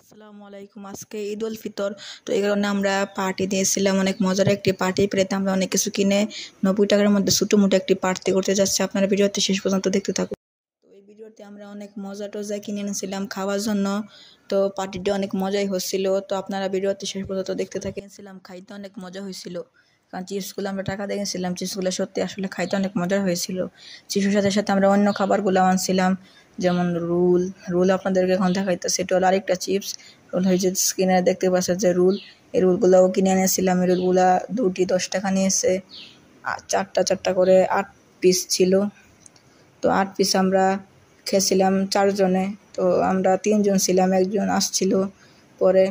আসসালামু আলাইকুম। আজকে ঈদ উল ফিতর, তো এই কারণে আমরা পার্টি দিয়েছিলাম। অনেক মজার একটি পার্টি পেতে আমরা অনেক কিছু কিনে 90 টাকার মধ্যে ছোটো মোটো একটি পার্টি করতে যাচ্ছি। আপনারা ভিডিওতে শেষ পর্যন্ত দেখতে থাকুন। তো এই ভিডিওতে আমরা অনেক মজা টজা কিনে এনেছিলাম খাওয়ার জন্য। তো পার্টিটা অনেক মজাই হচ্ছিল। তো আপনারা ভিডিওতে শেষ পর্যন্ত দেখতে থাকেছিলাম। খাইতে অনেক মজা হয়েছিল, কারণ চিপসগুলো আমরা টাকা দিয়ে গেছিলাম। চিপসগুলো সত্যি আসলে খাইতে অনেক মজার হয়েছিল। চিপসের সাথে সাথে আমরা অন্য খাবারগুলো আনছিলাম, যেমন রোল। রোল আপনাদেরকে এখন দেখাইতেছে, এটা হলো আরেকটা চিপস। রোল হয়েছে স্ক্রিনে দেখতে পাচ্ছেন যে রোল, এই রোলগুলোও কিনে এনেছিলাম। এই রোলগুলা দুটি 10 টাকা নিয়েছে, চারটা করে 8 পিস ছিল। তো 8 পিস আমরা খেয়েছিলাম 4 জনে। তো আমরা 3 জন ছিলাম, একজন আসছিল পরে।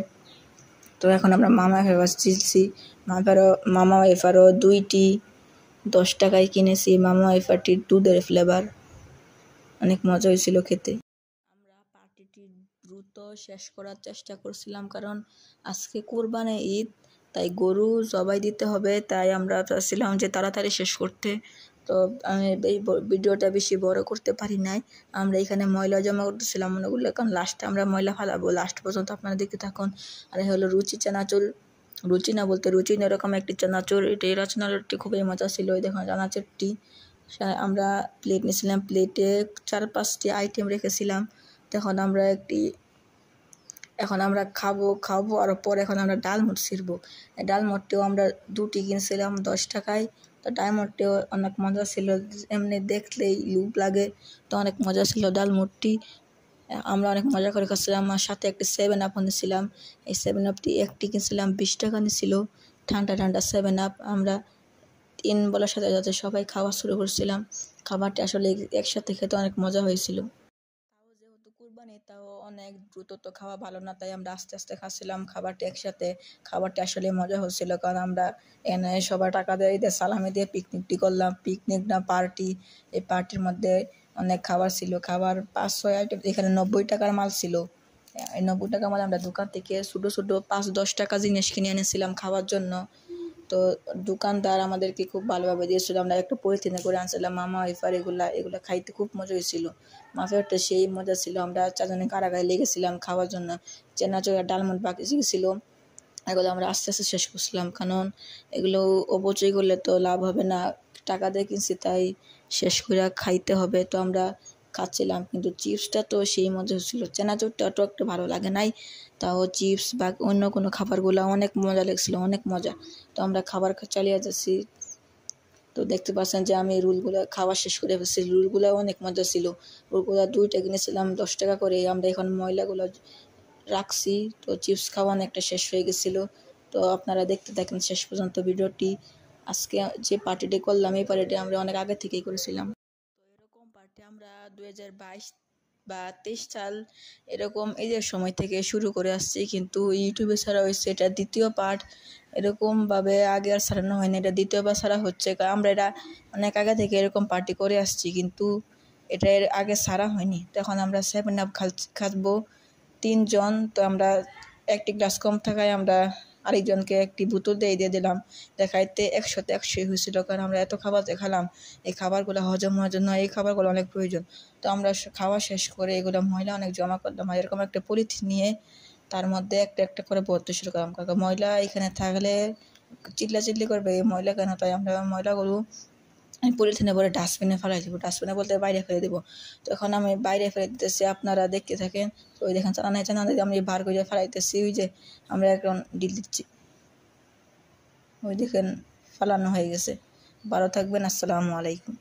তো এখন আমরা মামা ওয়েফার চিলছি। মামা ওয়েফারও 2টি 10 টাকায় কিনেছি। মামা ওয়েফারটি দুধের ফ্লেভার, অনেক মজা হয়েছিল খেতে। আমরা পার্টিটি দ্রুত শেষ করার চেষ্টা করছিলাম, কারণ আজকে কোরবানি ঈদ, তাই গরু জবাই দিতে হবে। তাই আমরা চাচ্ছিলাম যে তাড়াতাড়ি শেষ করতে। তো আমি এই ভিডিওটা বেশি বড় করতে পারি নাই। আমরা এখানে ময়লা জমা করতেছিলাম ওগুলো, কারণ লাস্টে আমরা ময়লা ফালাবো। লাস্ট পর্যন্ত আপনারা দেখতে থাকুন। আর এই হলো রুচি চানাচুর, রুচি না বলতে রুচি এরকম একটি চানাচুর। এই চানাচুরটি খুবই মজা ছিল। এই দেখুন চানাচুরটি আমরা প্লেট নিয়েছিলাম, প্লেটে 4-5টি আইটেম রেখেছিলাম। এখন আমরা খাবো আর পরে এখন আমরা ডালমুট ছিড়বো। এই ডালমুটটিও আমরা 2টি কিনছিলাম 10 টাকায়। তো ডালমুটটিও অনেক মজা ছিল, এমনি দেখলেই লোভ লাগে। তো অনেক মজা ছিল ডালমুটটি, আমরা অনেক মজা করে খাচ্ছিলাম। আমার সাথে একটি 7 আপ নিয়েছিলাম। এই 7 আপটি একটি কিনছিলাম 20 টাকা নিয়েছিল, ঠান্ডা ঠান্ডা 7 আপ। আমরা 3 বলার সাথে সাথে সবাই খাওয়া শুরু করছিলাম। খাবারটি আসলে একসাথে খেতে অনেক মজা হয়েছিল। তাও যেহেতু কুরবানি, তাও অনেক দ্রুত তো খাওয়া ভালো না, তাই আমরা আস্তে আস্তে খাচ্ছিলাম খাবারটি একসাথে। খাবারটি আসলে মজা হচ্ছিল, কারণ আমরা এনে সবার টাকা দিয়ে সালামি দিয়ে পিকনিকটি করলাম। পিকনিক না পার্টি। এই পার্টির মধ্যে অনেক খাবার ছিল, খাবার 5-6 আইটেম। এখানে 90 টাকার মাল ছিল। এই 90 টাকার মাল আমরা দোকান থেকে ছোটো ছোটো 5-10 টাকা জিনিস কিনে এনেছিলাম খাওয়ার জন্য। তো দোকানদার আমাদেরকে খুব ভালোভাবে দিয়েছিল। আমরা একটা পলিথিনে করে আনছিলাম মামা ওয়েফার। এগুলা খাইতে খুব মজা হয়েছিল। মাফিয়ারটা সেই মজা ছিল। আমরা 4 জনে কারাগারে লেগেছিলাম খাওয়ার জন্য। চানাচুর ডালমুট বাকি ছিল, এগুলো আমরা আস্তে আস্তে শেষ করছিলাম, কারণ এগুলো অপচয় করলে তো লাভ হবে না। টাকা দিয়ে কিনছি, তাই শেষ করে খাইতে হবে। তো আমরা খাচ্ছিলাম, কিন্তু চিপসটা তো সেই মজা হচ্ছিল। চানাচুরটা তো একটু ভালো লাগে নাই, তাও চিপস বা অন্য কোনো খাবারগুলো অনেক মজা লাগছিল, অনেক মজা। তো আমরা খাবার চালিয়ে যাচ্ছি। তো দেখতে পাচ্ছেন যে আমি রোলগুলো খাওয়া শেষ করে ফেলছি। রোলগুলো অনেক মজা ছিল। রোলগুলো 2টা কিনেছিলাম 10 টাকা করে। আমরা এখন ময়লাগুলো রাখছি। তো চিপস খাওয়া অনেকটা শেষ হয়ে গেছিলো। তো আপনারা দেখতে থাকেন শেষ পর্যন্ত ভিডিওটি। আজকে যে পার্টিটি করলাম, এই পার্টিটি আমরা অনেক আগে থেকেই করেছিলাম। তো এরকম পার্টি আমরা 2022 বা 23 সাল এরকম ঈদের সময় থেকে শুরু করে আসছি, কিন্তু ইউটিউবে ছাড়া হয়েছে এটা 2য় পার্ট। এরকমভাবে আগে আর ছাড়ানো হয়নি, এটা 2য়বার ছাড়া হচ্ছে। আমরা এটা অনেক আগে থেকে এরকম পার্টি করে আসছি, কিন্তু এটা এর আগে ছাড়া হয়নি। তো এখন আমরা 7 আপ খাবো 3 জন। তো আমরা একটি গ্লাস কম থাকায় আমরা আরেকজনকে একটি বোতল দিয়ে দিলাম। দেখাইতে 100-তে 100 হয়েছিল, কারণ আমরা এত খাবার দেখালাম। এই খাবারগুলো হজম হওয়ার জন্য এই খাবারগুলো অনেক প্রয়োজন। তো আমরা খাওয়া শেষ করে এগুলো ময়লা অনেক জমা করলাম, আর এরকম একটা পলিথিন নিয়ে তার মধ্যে একটা একটা করে ভরতে শুরু করলাম, কারণ ময়লা এখানে থাকলে চিল্লাচিল্লি করবে, এই ময়লা কেন। তাই আমরা ময়লাগুলো আমি পলিথিনে ভরে ডাস্টবিনে ফেলাই দেবো। ডাস্টবিনে বলতে বাইরে ফেলে দেবো। তো এখন আমি বাইরে ফেলে দিতেছি, আপনারা দেখতে থাকেন। তো ওই দেখেন চানা আমি বার করে ফেলাইতেছি। ওই যে আমরা এখন ডিল দিচ্ছি, ওই দেখেন ফালানো হয়ে গেছে। ভালো থাকবেন। আসসালামু আলাইকুম।